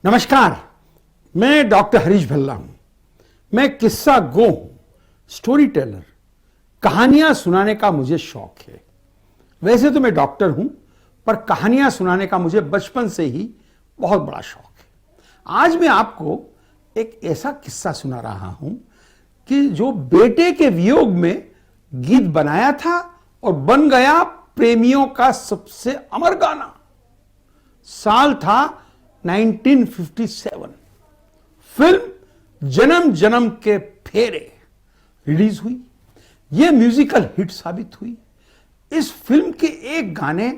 नमस्कार, मैं डॉक्टर हरीश भल्ला हूं। मैं किस्सा गो हूं, स्टोरी टेलर। कहानियां सुनाने का मुझे शौक है। वैसे तो मैं डॉक्टर हूं, पर कहानियां सुनाने का मुझे बचपन से ही बहुत बड़ा शौक है। आज मैं आपको एक ऐसा किस्सा सुना रहा हूं कि जो बेटे के वियोग में गीत बनाया था और बन गया प्रेमियों का सबसे अमर गाना। साल था 1957। फिल्म जन्म जन्म के फेरे रिलीज हुई। यह म्यूजिकल हिट साबित हुई। इस फिल्म के एक गाने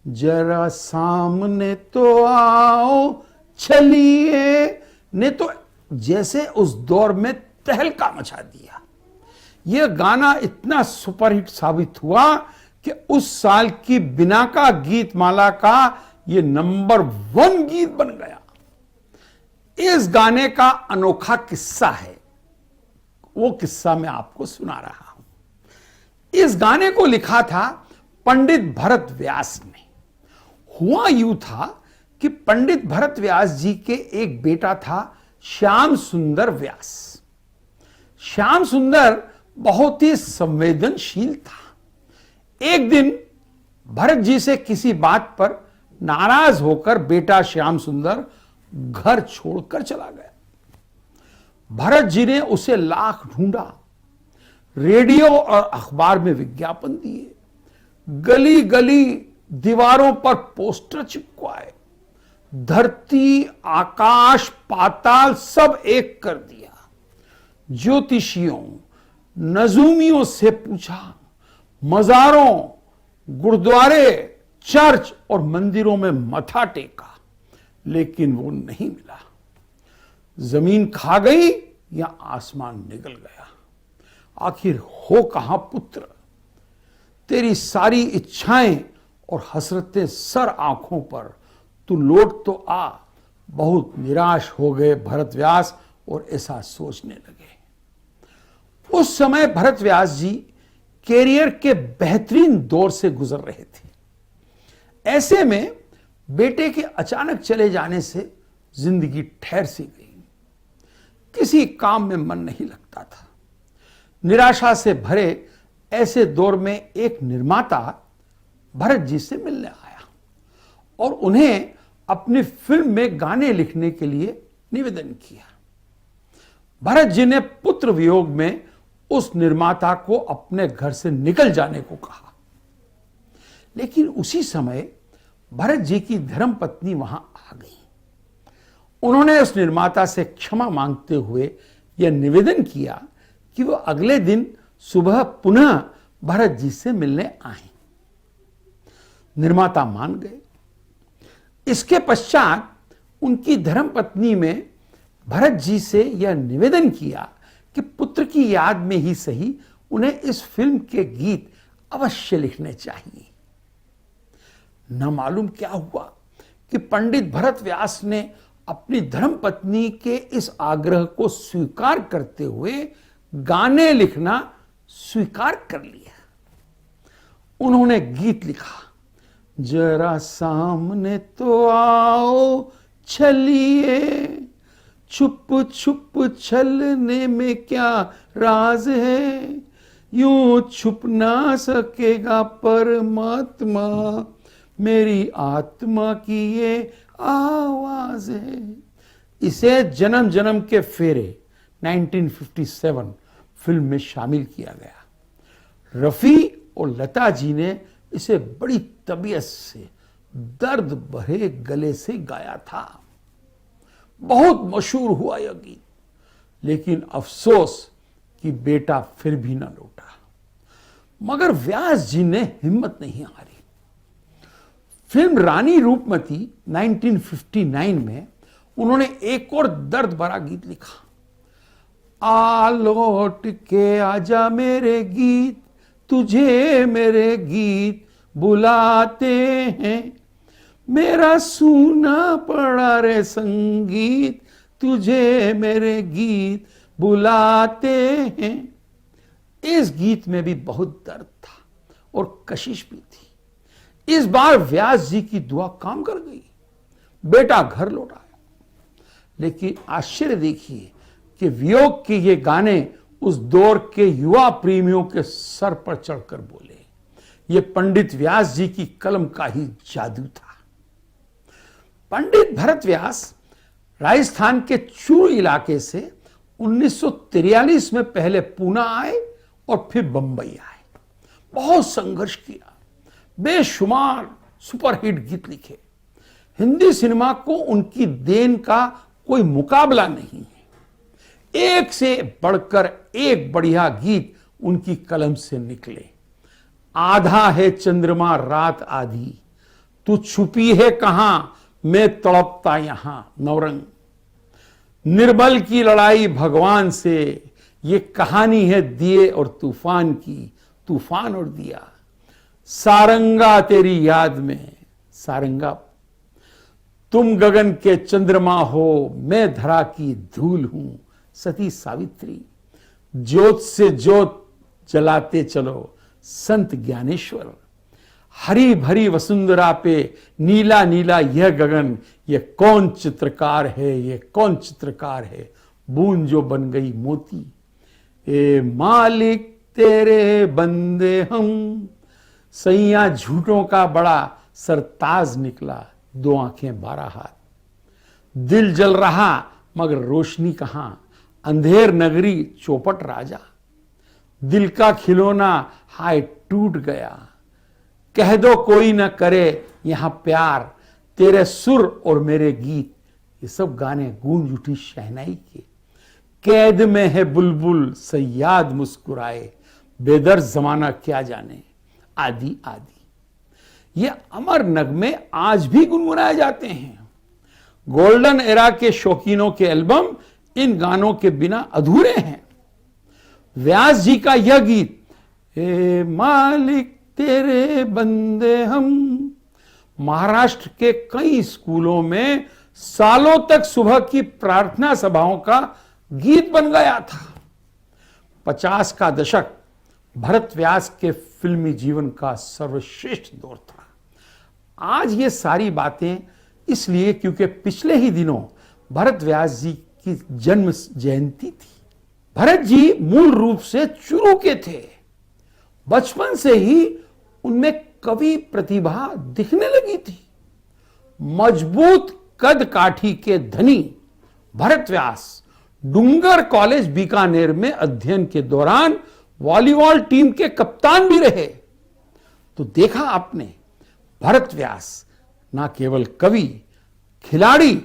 जरा सामने तो आओ चलिए ने तो जैसे उस दौर में तहलका मचा दिया। यह गाना इतना सुपरहिट साबित हुआ कि उस साल की बिनाका गीत माला का यह नंबर 1 गीत बन गया। इस गाने का अनोखा किस्सा है, वो किस्सा मैं आपको सुना रहा हूं। इस गाने को लिखा था पंडित भरत व्यास ने। हुआ यूं था कि पंडित भरत व्यास जी के एक बेटा था श्याम सुंदर व्यास। श्याम सुंदर बहुत ही संवेदनशील था। एक दिन भरत जी से किसी बात पर नाराज होकर बेटा श्याम सुंदर घर छोड़कर चला गया। भरत जी ने उसे लाख ढूंढा, रेडियो और अखबार में विज्ञापन दिए, गली गली दीवारों पर पोस्टर चिपकवाए, धरती आकाश पाताल सब एक कर दिया। ज्योतिषियों नजूमियों से पूछा, मजारों गुरुद्वारे चर्च और मंदिरों में मथा टेका, लेकिन वो नहीं मिला। जमीन खा गई या आसमान निगल गया। आखिर हो कहां पुत्र? तेरी सारी इच्छाएं और हसरतें सर आंखों पर, तू लौट तो आ। बहुत निराश हो गए भरत व्यास और ऐसा सोचने लगे। उस समय भरत व्यास जी कैरियर के बेहतरीन दौर से गुजर रहे थे। ऐसे में बेटे के अचानक चले जाने से जिंदगी ठहर सी गई। किसी काम में मन नहीं लगता था। निराशा से भरे ऐसे दौर में एक निर्माता भरत जी से मिलने आया और उन्हें अपनी फिल्म में गाने लिखने के लिए निवेदन किया। भरत जी ने पुत्र वियोग में उस निर्माता को अपने घर से निकल जाने को कहा। लेकिन उसी समय भरत जी की धर्मपत्नी वहां आ गई। उन्होंने उस निर्माता से क्षमा मांगते हुए यह निवेदन किया कि वो अगले दिन सुबह पुनः भरत जी से मिलने आए। निर्माता मान गए। इसके पश्चात उनकी धर्मपत्नी में भरत जी से यह निवेदन किया कि पुत्र की याद में ही सही उन्हें इस फिल्म के गीत अवश्य लिखने चाहिए। न मालूम क्या हुआ कि पंडित भरत व्यास ने अपनी धर्मपत्नी के इस आग्रह को स्वीकार करते हुए गाने लिखना स्वीकार कर लिया। उन्होंने गीत लिखा, जरा सामने तो आओ चलिए, छुप छुप छलने में क्या राज है, यूं छुप ना सकेगा परमात्मा, मेरी आत्मा की ये आवाज है। इसे जन्म जन्म के फेरे 1957 फिल्म में शामिल किया गया। रफी और लता जी ने इसे बड़ी तबीयत से दर्द भरे गले से गाया था। बहुत मशहूर हुआ यह गीत। लेकिन अफसोस कि बेटा फिर भी न लौटा। मगर व्यास जी ने हिम्मत नहीं हारी। फिल्म रानी रूपमती 1959 में उन्होंने एक और दर्द भरा गीत लिखा, आ लौट के आजा मेरे गीत, तुझे मेरे गीत बुलाते हैं, मेरा सूना पड़ा रे संगीत, तुझे मेरे गीत बुलाते हैं। इस गीत में भी बहुत दर्द था और कशिश भी थी। इस बार व्यास जी की दुआ काम कर गई। बेटा घर लौट आया। लेकिन आश्चर्य देखिए कि वियोग के ये गाने उस दौर के युवा प्रेमियों के सर पर चढ़कर बोले। ये पंडित व्यास जी की कलम का ही जादू था। पंडित भरत व्यास राजस्थान के चूरू इलाके से 1943 में पहले पूना आए और फिर बंबई आए। बहुत संघर्ष किया, बेशुमार सुपरहिट गीत लिखे। हिंदी सिनेमा को उनकी देन का कोई मुकाबला नहीं है। एक से बढ़कर एक बढ़िया गीत उनकी कलम से निकले। आधा है चंद्रमा रात आधी, तू छुपी है कहां मैं तड़पता यहां, नवरंग। निर्बल की लड़ाई भगवान से, ये कहानी है दिए और तूफान की, तूफान और दिया। सारंगा तेरी याद में, सारंगा तुम गगन के चंद्रमा हो, मैं धरा की धूल हूं, सती सावित्री। ज्योत से ज्योत जलाते चलो, संत ज्ञानेश्वर। हरी भरी वसुंधरा पे नीला नीला यह गगन, ये कौन चित्रकार है, ये कौन चित्रकार है, बूंद जो बन गई मोती। ए मालिक तेरे बंदे हम, सैया झूठों का बड़ा सरताज निकला, 2 आंखें 12 हाथ। दिल जल रहा मगर रोशनी कहां, अंधेर नगरी चौपट राजा। दिल का खिलौना हाय टूट गया, कह दो कोई न करे यहां प्यार। तेरे सुर और मेरे गीत, ये सब गाने गूंज उठी शहनाई के। कैद में है बुलबुल सयाद मुस्कुराए, बेदर्द जमाना क्या जाने, आदि आदि। ये अमर नगमे आज भी गुनगुनाए जाते हैं। गोल्डन एरा के शौकीनों के एल्बम इन गानों के बिना अधूरे हैं। व्यास जी का यह गीत, ए मालिक तेरे बंदे हम, महाराष्ट्र के कई स्कूलों में सालों तक सुबह की प्रार्थना सभाओं का गीत बन गया था। 50 का दशक भरत व्यास के फिल्मी जीवन का सर्वश्रेष्ठ दौर था। आज ये सारी बातें इसलिए क्योंकि पिछले ही दिनों भरत व्यास जी की जन्म जयंती थी। भरत जी मूल रूप से चूरू के थे। बचपन से ही उनमें कवि प्रतिभा दिखने लगी थी। मजबूत कद काठी के धनी भरत व्यास डूंगर कॉलेज बीकानेर में अध्ययन के दौरान वॉलीबॉल टीम के कप्तान भी रहे। तो देखा आपने, भरत व्यास ना केवल कवि, खिलाड़ी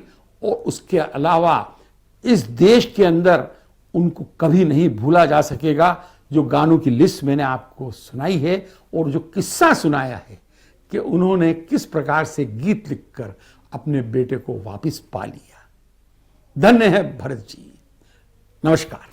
और उसके अलावा इस देश के अंदर उनको कभी नहीं भूला जा सकेगा। जो गानों की लिस्ट मैंने आपको सुनाई है और जो किस्सा सुनाया है कि उन्होंने किस प्रकार से गीत लिखकर अपने बेटे को वापस पा लिया। धन्य है भरत जी। नमस्कार।